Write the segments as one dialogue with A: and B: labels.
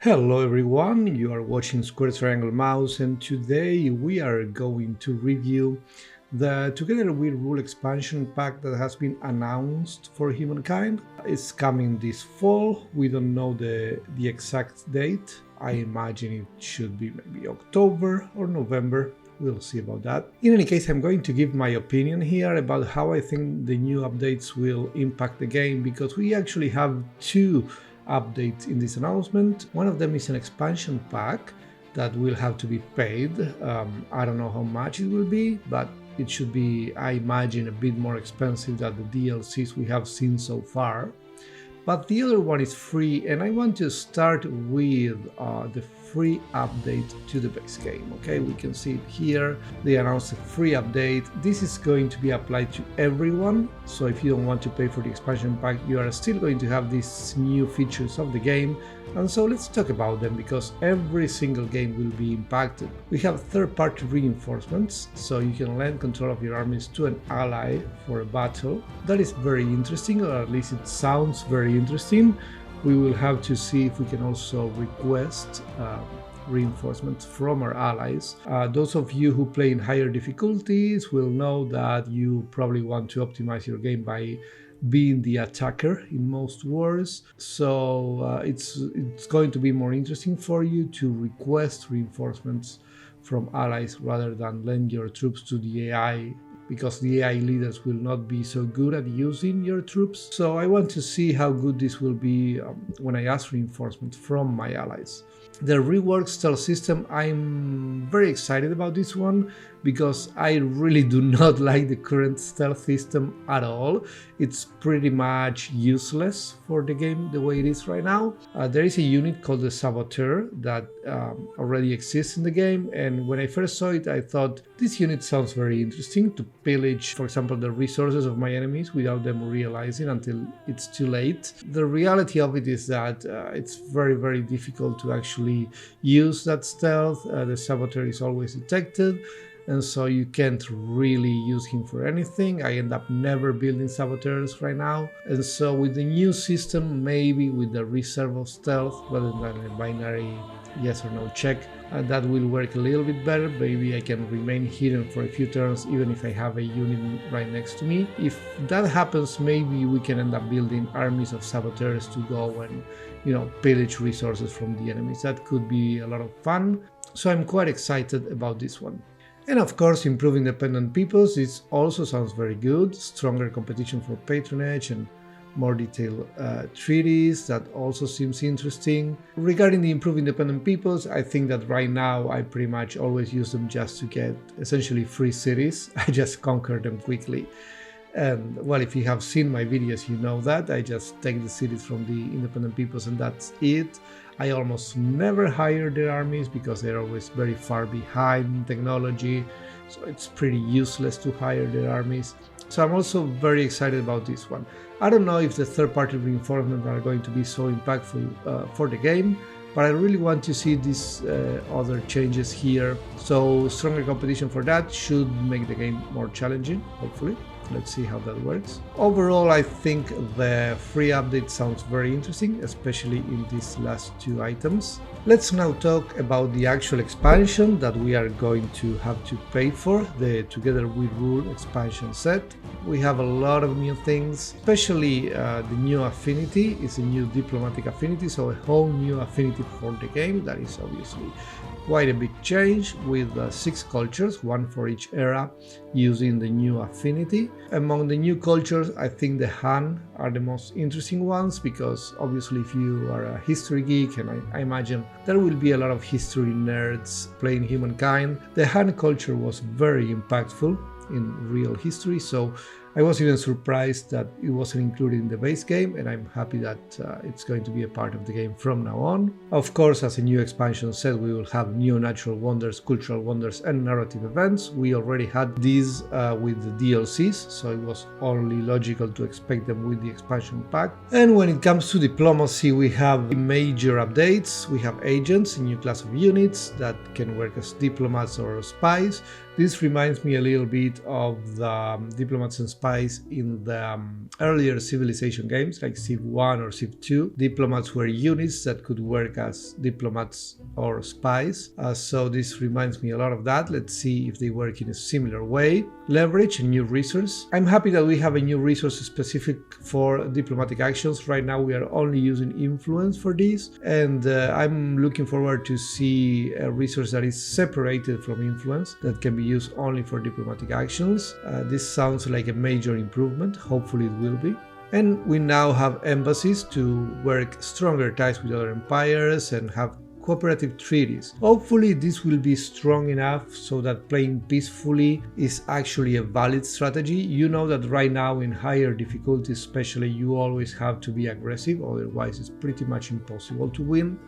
A: Hello everyone, you are watching Square Triangle Mouse, and today we are going to review the Together We Rule expansion pack that has been announced for Humankind. It's coming this fall. We don't know the exact date. I imagine it should be maybe October or November. We'll see about that. In any case, I'm going to give my opinion here about how I think the new updates will impact the game, because we actually have two updates in this announcement. One of them is an expansion pack that will have to be paid. I don't know how much it will be, but it should be, I imagine, a bit more expensive than the DLCs we have seen so far. But the other one is free, and I want to start with the free update to the base game. Okay, we can see it here. They announced a free update. This is going to be applied to everyone, so if you don't want to pay for the expansion pack, you are still going to have these new features of the game. And so let's talk about them, because every single game will be impacted. We have third-party reinforcements, so you can lend control of your armies to an ally for a battle. That is very interesting, or at least it sounds very interesting. We will have to see if we can also request reinforcements from our allies. Those of you who play in higher difficulties will know that you probably want to optimize your game by being the attacker in most wars, so it's going to be more interesting for you to request reinforcements from allies rather than lend your troops to the AI, because the AI leaders will not be so good at using your troops. So I want to see how good this will be when I ask reinforcements from my allies. The reworked stealth system, I'm very excited about this one, because I really do not like the current stealth system at all. It's pretty much useless for the game the way it is right now. There is a unit called the Saboteur that already exists in the game, and when I first saw it, I thought this unit sounds very interesting to pillage, for example, the resources of my enemies without them realizing until it's too late. The reality of it is that it's very difficult to actually use that stealth. The Saboteur is always detected, and so you can't really use him for anything. I end up never building saboteurs right now, and so with the new system, maybe with the reserve of stealth rather than a binary yes or no check, that will work a little bit better. Maybe I can remain hidden for a few turns even if I have a unit right next to me. If that happens, maybe we can end up building armies of saboteurs to go and, pillage resources from the enemies. That could be a lot of fun, so I'm quite excited about this one. And of course, improving dependent peoples, this also sounds very good. Stronger competition for patronage and more detailed treaties, that also seems interesting. Regarding the improving dependent peoples, I think that right now I pretty much always use them just to get essentially free cities. I just conquer them quickly. And well, if you have seen my videos, you know that I just take the cities from the independent peoples and that's it. I almost never hire their armies because they're always very far behind in technology, so it's pretty useless to hire their armies. So I'm also very excited about this one. I don't know if the third-party reinforcements are going to be so impactful for the game, but I really want to see these other changes here. So stronger competition for that should make the game more challenging, hopefully. Let's see how that works. Overall, I think the free update sounds very interesting, especially in these last two items. Let's now talk about the actual expansion that we are going to have to pay for, the Together We Rule expansion set. We have a lot of new things, especially the new affinity is a new diplomatic affinity, so a whole new affinity for the game. That is obviously quite a big change, with 6 cultures, one for each era, using the new affinity. Among the new cultures, I think the Han are the most interesting ones, because obviously if you are a history geek, and I imagine there will be a lot of history nerds playing Humankind, the Han culture was very impactful in real history, so I was even surprised that it wasn't included in the base game, and I'm happy that it's going to be a part of the game from now on. Of course, as a new expansion set, we will have new natural wonders, cultural wonders, and narrative events. We already had these with the DLCs, so it was only logical to expect them with the expansion pack. And when it comes to diplomacy, we have major updates. We have agents, a new class of units that can work as diplomats or spies. This reminds me a little bit of the diplomats and spies in the earlier civilization games like Civ 1 or Civ 2. Diplomats were units that could work as diplomats or spies, so this reminds me a lot of that. Let's see if they work in a similar way. Leverage, a new resource. I'm happy that we have a new resource specific for diplomatic actions. Right now we are only using influence for this, and I'm looking forward to see a resource that is separated from influence that can be used only for diplomatic actions. This sounds like a major improvement. Hopefully it will be. And we now have embassies to work stronger ties with other empires and have cooperative treaties. Hopefully this will be strong enough so that playing peacefully is actually a valid strategy. You know that right now in higher difficulties especially, you always have to be aggressive, otherwise it's pretty much impossible to win.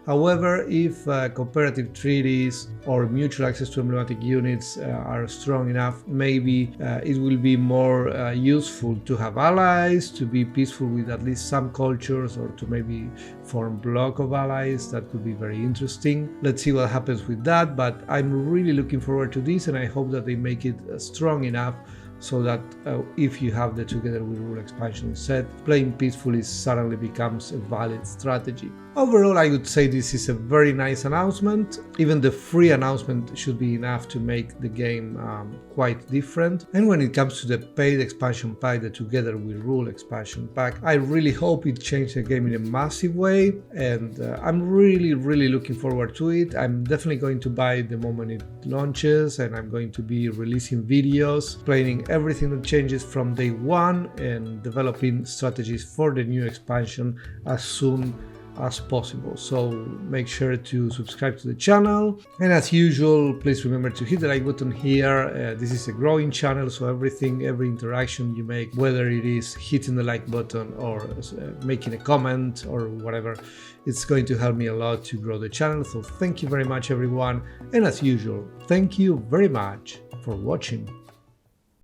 A: However, if cooperative treaties or mutual access to emblematic units are strong enough, maybe it will be more useful to have allies, to be peaceful with at least some cultures, or to maybe form block of allies. That could be very interesting. Let's see what happens with that, but I'm really looking forward to this, and I hope that they make it strong enough so that if you have the Together We Rule expansion set, playing peacefully suddenly becomes a valid strategy. Overall, I would say this is a very nice announcement. Even the free announcement should be enough to make the game quite different. And when it comes to the paid expansion pack, the Together We Rule expansion pack, I really hope it changes the game in a massive way, and I'm really looking forward to it. I'm definitely going to buy the moment it launches, and I'm going to be releasing videos, explaining everything that changes from day one and developing strategies for the new expansion as soon as possible. So make sure to subscribe to the channel, and as usual, please remember to hit the like button here. This is a growing channel, so every interaction you make, whether it is hitting the like button or making a comment or whatever, it's going to help me a lot to grow the channel. So thank you very much everyone, and as usual, thank you very much for watching.